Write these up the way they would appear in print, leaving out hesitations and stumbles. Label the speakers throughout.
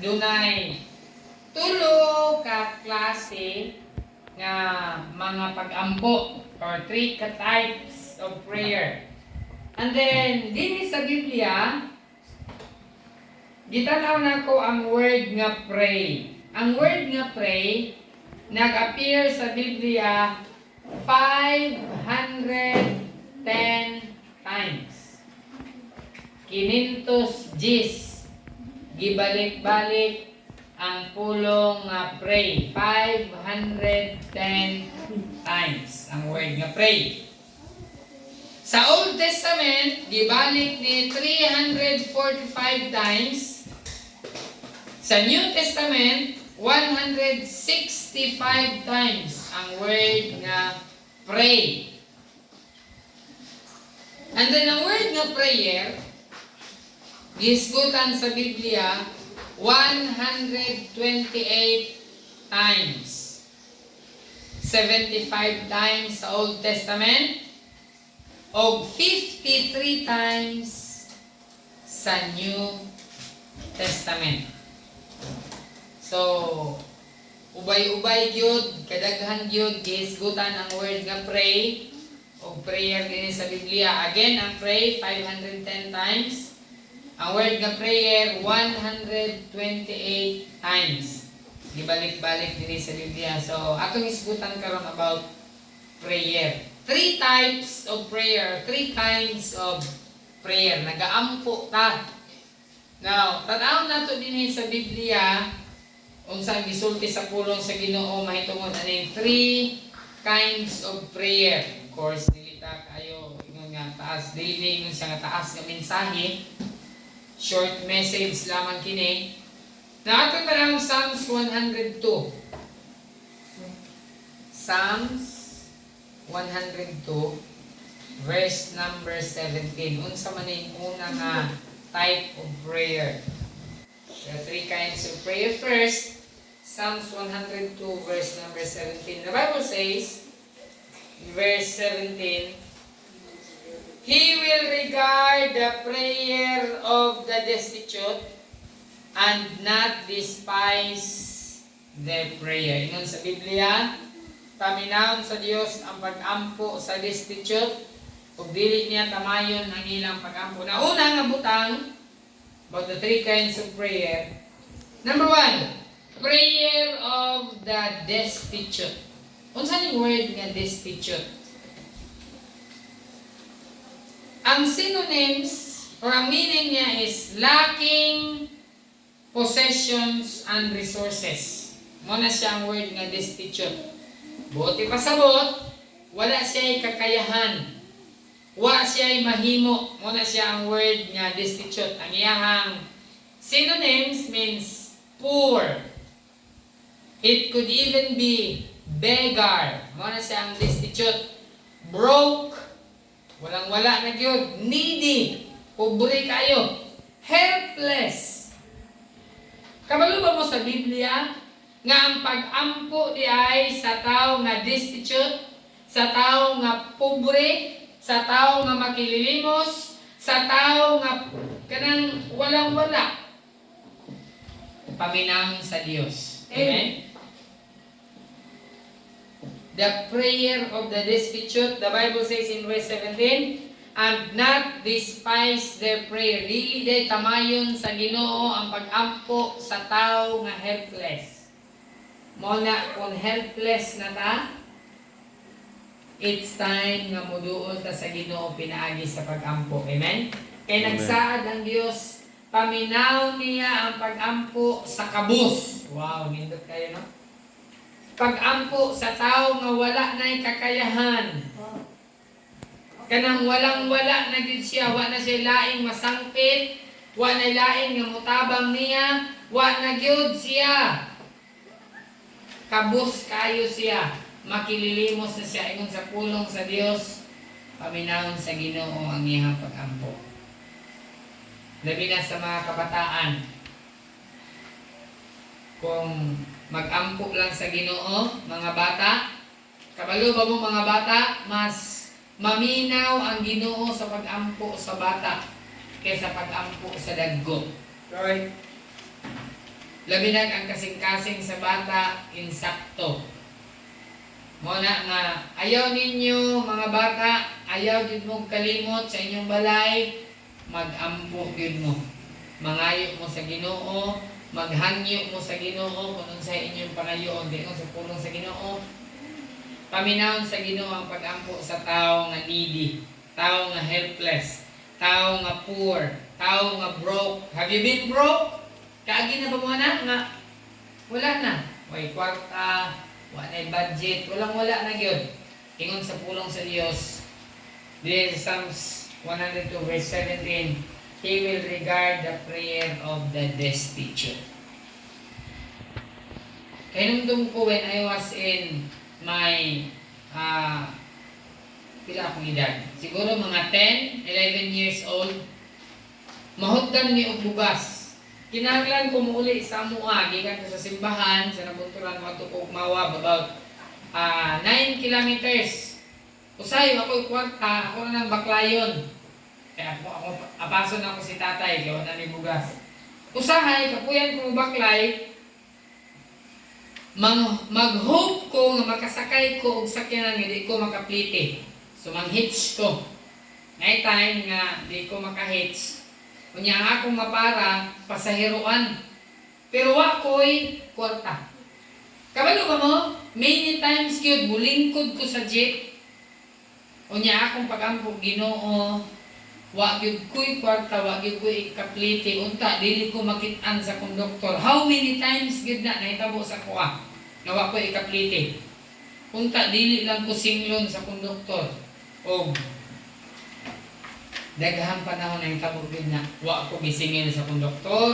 Speaker 1: dunay tulo ka klase nga mga pag-ampo or 3 ka types of prayer. And then dinhi sa Biblia gitanaw nako ang word nga pray. Ang word nga pray nag-appear sa Biblia 510 times. 510 gibalik-balik ang pulong nga pray. 510 times ang word nga pray. Sa Old Testament, gibalik ni 345 times. Sa New Testament, 165 times ang word nga pray. And then ang word nga prayer, gisgutan sa Biblia 128 times. 75 times sa Old Testament o 53 times sa New Testament. So, ubay-ubay gyud, kadaghan gyud gisgutan ang word nga pray o prayer din sa Biblia. Again, ang pray 510 times. Ang word nga prayer 128 times. Gibalik-balik din sa Biblia. So, atong isgutan karon about prayer. 3 types of prayer, 3 kinds of prayer. Nagaampo ta. Now, tanaw nato din sa Biblia unsa gisulti sa pulong sa Ginoo mahitungod aning 3 kinds of prayer. Of course, dili ta kayo ingon nga taas, dili ingon siya nga taas nga mensahe. Short message lamang kini. Nato ta Psalms 102. Psalms 102 verse number 17. Unsa man ning una nga type of prayer? There are 3 kinds of prayer. First, Psalms 102 verse number 17. The Bible says, verse 17, He will regard the prayer of the destitute and not despise their prayer. Ingon sa Biblia, paminawon sa Dios ang pag-ampo sa destitute ug dili niya tamayon ang ilang pag-ampo. Na una nga butang about the 3 kinds of prayer. Number 1, prayer of the destitute. Unsa ning word nga destitute? Ang synonyms or ang meaning niya is lacking possessions and resources. Mo na siya ang word nga destitute. Buti pasabot, wala siya'y kakayahan. Wa siya'y mahimo. Mo na siya ang word nga destitute. Ang iyahang synonyms means poor. It could even be beggar. Mo na siya ang destitute. Broke. Walang-wala na gyud. Needy. Pobre kayo. Helpless. Kabalo ba mo sa Biblia nga ang pag-ampo di ay sa tao nga destitute, sa tao nga pobre, sa tao nga makililimos, sa tao nga kanang walang-wala. Paminahon sa Dios. Amen? The prayer of the destitute, the Bible says in verse 17, and not despise their prayer. Dili day tamayon sa Ginoo ang pag-ampo sa tao nga helpless. Muna kung helpless na ta, it's time nga muduol ta sa Ginoo pinaagi sa pag-ampo. Amen? Kaya nagsaad ang Dios, paminaw niya ang pag-ampo sa kabus. Wow, nindot kayo, no? Pag-ampo sa tao nga wala na'y kakayahan. Kanang walang-wala na gid siya, wa na siya laing masangpit, wa na laing nga mutabang niya, wa na gyud siya. Kabus kayo siya, makililimos na siya ingon sa pulong sa Dios, paminahon sa Ginoo ang iyang pag-ampo. Labi na sa mga kabataan, kung mag-ampo lang sa Ginoo, mga bata, kabalo ba mo mga bata, mas maminaw ang Ginoo sa pag-ampo sa bata kaysa pag-ampo sa daggo. Right? Labi na ang kasing-kasing sa bata, insakto. Muna nga, ayaw ninyo mga bata, ayaw din mong kalimot sa inyong balay, mag-ampo yun mo. Mangayo mo sa Ginoo, maghangyo mo sa Ginoo, kung sa inyong pangayoon, di ko sa pulong sa Ginoo. Paminahon sa Ginoo ang pag-ampo sa tao nga needy, tao nga helpless, tao nga poor, tao nga broke. Have you been broke? Kaagi na ba mo na nga wala na, may kwarta, wala na budget, wala na gyud. Ingon sa pulong sa Dios, this is Psalms 102 verse 17, He will regard the prayer of the destitute. Kaya ko when I was in my pila akong edad, siguro mga 10, 11 years old, mahutdan ni og bugas. Kinahanglan ko muuli sa mua, gikan ko sa simbahan, sa nabunturan mo ato ko mawa about 9 kilometers. Usahay ako kwarta, ako na ng baklayon. Kaya ako apason ako si tatay, kaya na ni bugas. Usahay, kapuyan ko baklay, mag-hope ko nga makasakay ko og sakyanan nga di ko makaplite. So mang-hitch ko. Night time nga di ko maka-hitch. Kunya akong mapara, pasahiruan. Pero wako'y kwarta. Kabalo ka mo, many times yun, mulingkod ko sa jeep. Kunya akong pag-ampog Ginoo, wagyud ko'y kwarta, wagyud ko'y kaplite, unta, dili ko makitaan sa konduktor. How many times yun na, nahitabo sa kuha, na wako'y kaplite. Unta, dili lang ko singlon sa konduktor. O, daghang panahon na yung tabog din na wa ako gisingil sa konduktor.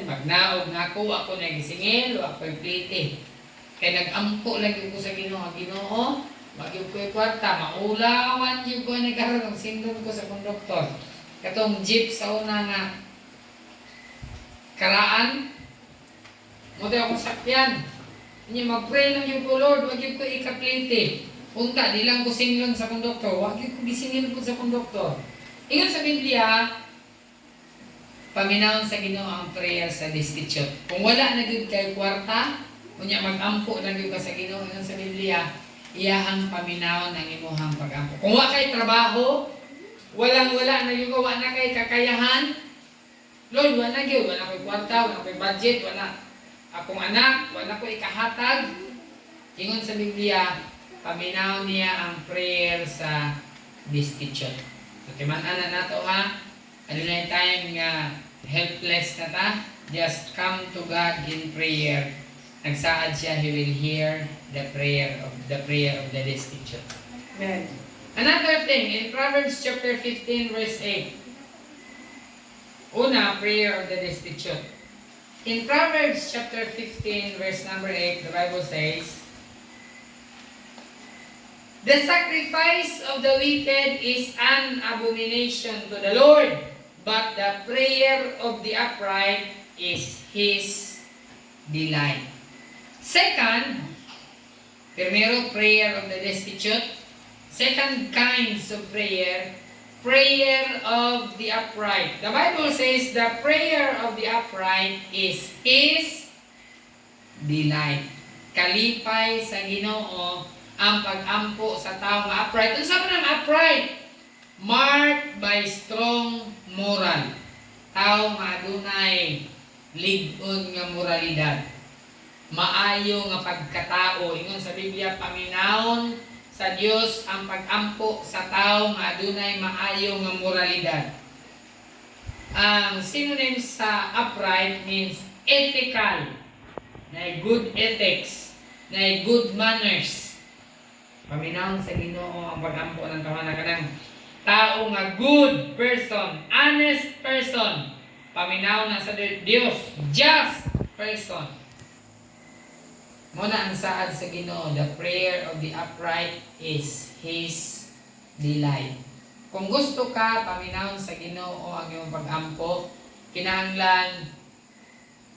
Speaker 1: Magnaog nga ako, wa ako nagisingil, wa ako plite. Kaya nag-ampo lagi ko sa Ginoo, Ginoo, magyud ko'y kwarta, maulawan yung ko nagkaroon ng sindon ko sa konduktor. Katong jeep sa una nga karaan, mo tayo akong sakyan. Hindi, mag-pray lang yung ko, Lord, wag yung ko ikaplite. Unta, di lang ko singlon sa konduktor, wag yung ko gisingil ko sa konduktor. Ingon sa Biblia, paminahon sa Ginoo ang prayer sa destitute. Kung wala na gyud kay kwarta, kunya mag-ampo lang gyud ka sa Ginoo, ingon sa Biblia, iyahang paminahon ang imuhang pag-ampo. Kung wala kay trabaho, wala na gyud, wala na kay kakayahan, Lord, wala na gyud, wala ko'y kwarta, wala ko'y budget, wala akong anak, wala ko'y kahatag. Ingon sa Biblia, paminahon niya ang prayer sa destitute. Okay, man-ana na to ha. Ano na yung time nga helpless na ta. Just come to God in prayer. Nagsaad siya, He will hear the prayer of the destitute.
Speaker 2: Amen.
Speaker 1: Another thing, in Proverbs chapter 15 verse 8. Una, prayer of the destitute. In Proverbs chapter 15 verse number 8, the Bible says, the sacrifice of the wicked is an abomination to the Lord, but the prayer of the upright is His delight. Second, primero, prayer of the destitute. Second kinds of prayer, prayer of the upright. The Bible says the prayer of the upright is His delight. Kalipay sa Ginoo ang pag-ampo sa tao nga upright. Ano sabi ng upright? Marked by strong moral. Tao nga adunay lig-on nga moralidad. Maayo nga pagkatao. Ingon sa Biblia, paminahon sa Dios ang pag-ampo sa tao nga adunay maayo nga moralidad. Ang synonym sa upright means ethical. Na good ethics. Na good manners. Paminahon sa Ginoo ang pag-ampo ng tawanan kanang tao nga good person, honest person. Paminahon na sa Dios, just person. Muna ang saad sa Ginoo, the prayer of the upright is His delight. Kung gusto ka, paminahon sa Ginoo ang iyong pag-ampo, kinahanglan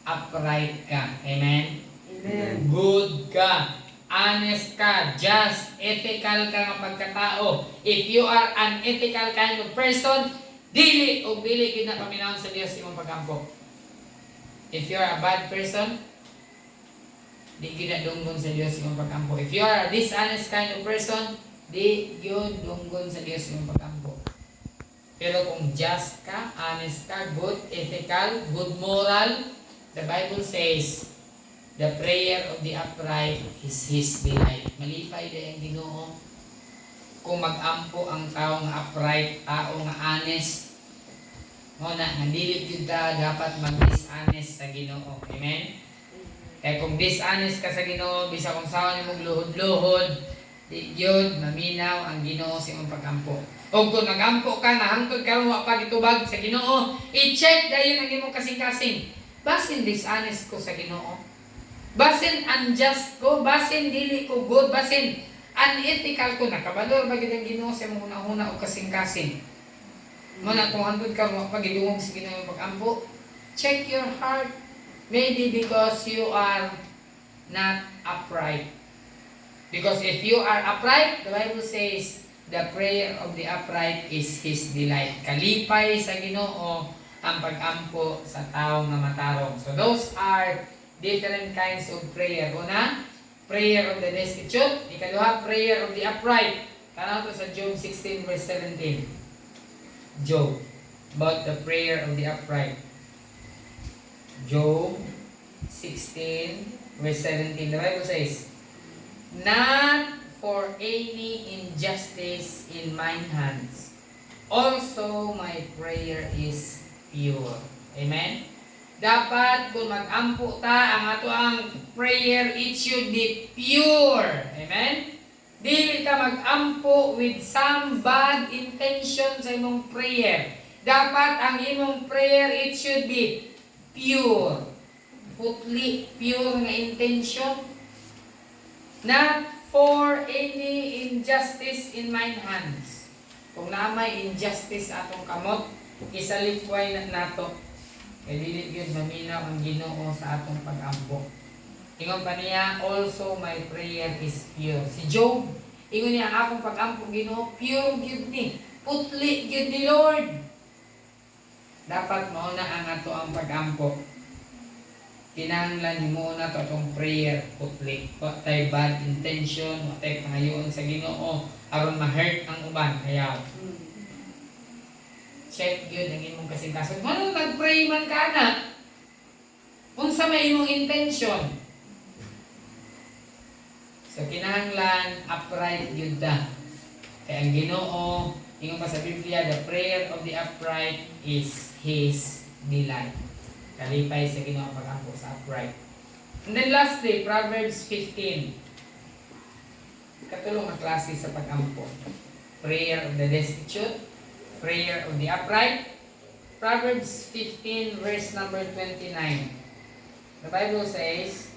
Speaker 1: upright ka. Amen?
Speaker 2: Amen.
Speaker 1: Good ka. Honest ka, just, ethical ka nga pagkatao. If you are an ethical kind of person, dili o dili gid na paminahon sa Dios imong pag-ampo. If you are a bad person, di gyud dunggon sa Dios imong pag-ampo. If you are a dishonest kind of person, di gyud dunggon sa Dios imong pag-ampo. Pero kung just ka, honest ka, good, ethical, good moral, the Bible says, the prayer of the upright is His delight. Malipay din ang Ginoo kung mag-ampo ang tao nga upright, tao nga honest. Mo na, nga dili gyud ta dapat mag-dishonest sa Ginoo. Amen? Kaya kung dishonest ka sa Ginoo, bisa kung saan nimong luhod-luhod, di gyud maminaw ang Ginoo sa imong pag-ampo. O kung nag-ampo ka, nahangtod ka wa pa gitubag sa Ginoo, i-check dayon ang imong kasing-kasing. Basin dishonest ko sa Ginoo. Basin unjust ko, basin dili ko good, basin unethical ko, nakabador ba gid ang Ginoo sa imong una-una o kasing-kasing. Muna kung hangtod ka wa pa gidungog sa Ginoo pag-ampo, check your heart. Maybe because you are not upright. Because if you are upright, the Bible says, the prayer of the upright is His delight. Kalipay sa Ginoo ang pag-ampo sa tao nga matarong. So those are different kinds of prayer. Una, prayer of the destitute. Ikaduha, prayer of the upright. Tanaw to sa Job 16 verse 17. Job, about the prayer of the upright. Job 16 verse 17. The Bible says, not for any injustice in mine hands. Also, my prayer is pure. Amen? Dapat kung mag-ampo ta, ang ato ang prayer, it should be pure. Amen? Dili ka mag-ampo with some bad intention sa imong prayer. Dapat ang imong prayer, it should be pure. Putli, pure nga intention. Not for any injustice in mine hands. Kung na may injustice atong kamot, isalikway na nato. Kaya dili yun maminaw ang Ginoo sa atong pag-ampo. Ingon pa niya, also my prayer is pure. Si Job, ingon niya, akong pag-ampo Ginoo, pure gyud ni. Putli gyud ni Lord. Dapat mauna ang ato ang pag-ampo. Kinahanglan ni mo na to atong prayer putli. Wa tay bad intention, wa tay pangayoon sa Ginoo aron ma-hurt ang uban kaya. Check gyud ang imong kasing-kasing. Mano nag-pray man ka na? Unsa may imong intention? So kinahanglan upright gyud ta. Kaya ang Ginoo, ingon pa sa Biblia, the prayer of the upright is His delight. Kalipay sa Ginoo ang pag-ampo sa upright. And then lastly, Proverbs 15. Katulong ang klase sa pag-ampo. Prayer of the destitute, prayer of the upright. Proverbs 15 verse number 29. The Bible says,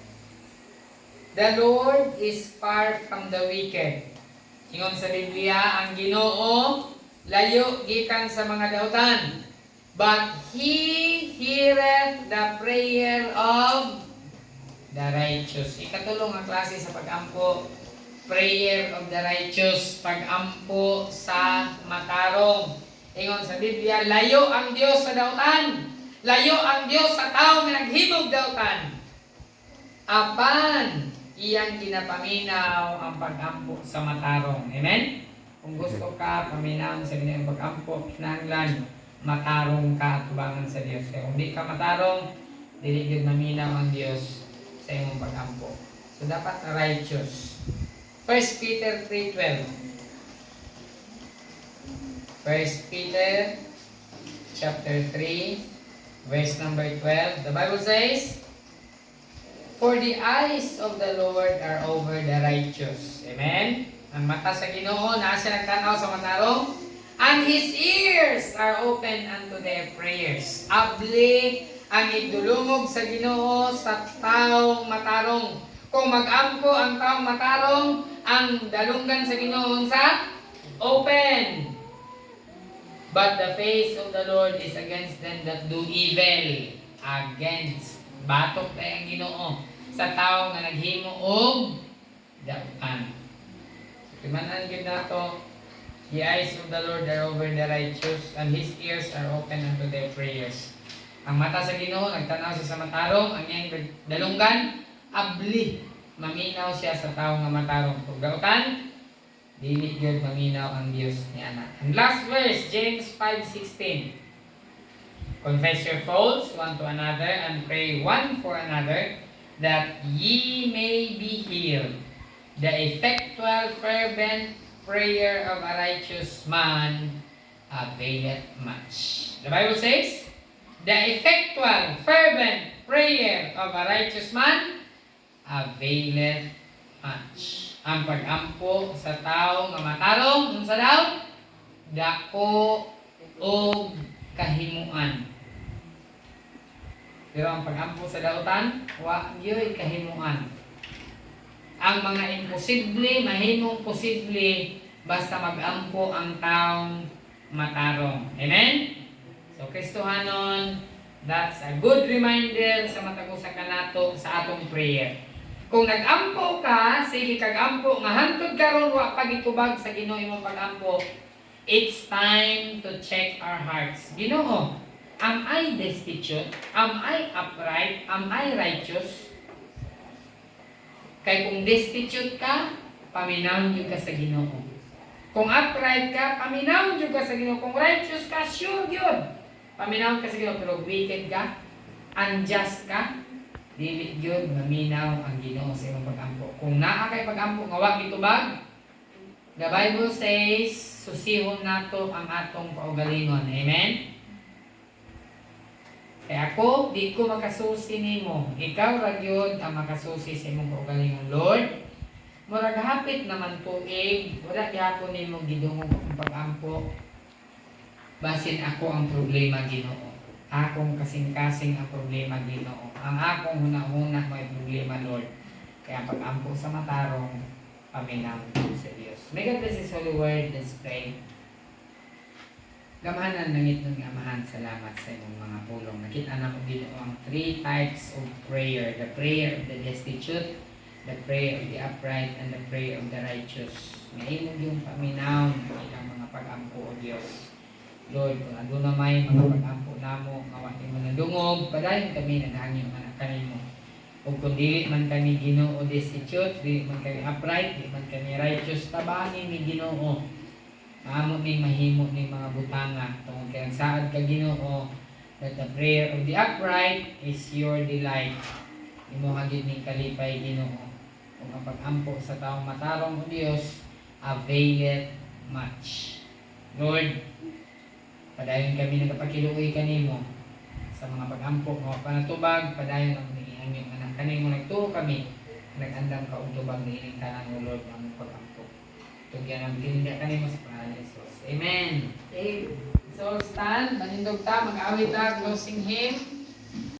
Speaker 1: the Lord is far from the wicked. Ingon sa Biblia, ang Ginoo layo gikan sa mga dautan. But He heareth the prayer of the righteous. Ikatulong ang klase sa pag-ampo. Prayer of the righteous. Pag-ampo sa matarong. Ingon sa Biblia, layo ang Dios sa dautan. Layo ang Dios sa tao nga naghimog dautan. Apan, iyang ginapaminaw ang pag-ampo sa matarong. Amen? Kung gusto ka, paminaw sa Ginoo pag-ampo, kinahanglan matarong ka at tubangan sa Dios. Kaya kung di ka matarong, dili gyud maminaw ang Dios sa imong pag-ampo. So dapat righteous. 1 Peter 3:12. 1 Peter chapter 3 verse number 12. The Bible says, for the eyes of the Lord are over the righteous. Amen? Ang mata sa Ginoo, nasa nagtanaw sa matarong, and His ears are open unto their prayers. Abli ang idulungog sa Ginoo sa taong matarong. Kung mag-ampo ang taong matarong, ang dalunggan sa Ginoo sa open. But the face of the Lord is against them that do evil. Against. Batok tayo ang Ginoo sa tao nga naghimo og dautan. Timanan gyud nato, the eyes of the Lord are over the righteous, and His ears are open unto their prayers. Ang mata sa Ginoo nagtanaw siya sa matarong, ang iyang dalunggan abli. Maminaw siya sa tawo nga matarong. Kung gautan, dili gyud maminaw ang Dios ni ana. And last verse, James 5:16. Confess your faults one to another and pray one for another that ye may be healed. The effectual fervent prayer of a righteous man availeth much. The Bible says, the effectual fervent prayer of a righteous man availeth much. Ang pag-ampo sa tao nga matarong, unsa daw? Dako o kahimuan. Pero ang pag-ampo sa dautan, wa gyud kahimuan. Ang mga imposible, mahimong posible basta mag-ampo ang taong matarong. Amen? So, Kristohanon, that's a good reminder sa matag usa kanato sa atong prayer. Kung nag-ampo ka, sige kag-ampo nga hangtod karon wa pagitubag sa Ginoo imong pag-ampo, it's time to check our hearts. Ginoo, am I destitute? Am I upright? Am I righteous? Kay kung destitute ka, paminaw jud ka sa Ginoo. Kung upright ka, paminaw jud ka sa Ginoo. Kung righteous ka, sure gyud. Paminaw ka sa Ginoo. Pero wicked ka, unjust ka, dili gyud maminaw ang Ginoo sa imong pag-ampo. Kung naa kay pag-ampo nga wa gitubag, the Bible says, susihon nato ang atong kaugalingon. Amen? Kaya ako, di ko makasusi nimo. Ikaw ra gyud ang makasusi sa imong kaugalingon, Lord. Murag hapit naman tuig, wala gyapon nimo gidungog ang pag-ampo. Basin ako ang problema, Ginoo. Akong kasing-kasing ang problema, Ginoo. Ang akong hunahuna may problema, Lord. Kaya pag-ampo sa matarong, paminaw sa Dios. May God bless His holy word. Let's pray. Gamahanan langit ng Amahan, salamat sa inyong mga pulong. Nakita na ko dito ang 3 types of prayer. The prayer of the destitute, the prayer of the upright, and the prayer of the righteous. Ngayon yung paminaw ng ilang mga pag-ampo o Diyos. Lord, kung ano na may mga pag-ampo namo, ngawain mo na dungog, padayon kami naghangin anak kanimo. O kung dili man kami Ginoo destitute, dili man kami upright, dili man kami righteous, tabangin ni Ginoo. Maamo ni mahimo ni mga butanga tungod kay ang saad ka Ginoo that the prayer of the upright is your delight. Imo hagid ni kalipay Ginoo. Kung ang pag-ampo sa taong matarong o Dios availeth much. Lord, padayon kami nagapakiluoy kanimo sa mga pag-ampo nga panatubag, padayon ang niihangyo anak kanimo nagtuo kami nag-andam ka og tubag niining tanan mo Lord ang pag-ampo. Tugyan ang tinda kanimo sa pangalan ni Jesus. Amen. Okay. So stand, manindog ta, mag-awit ta, closing hymn.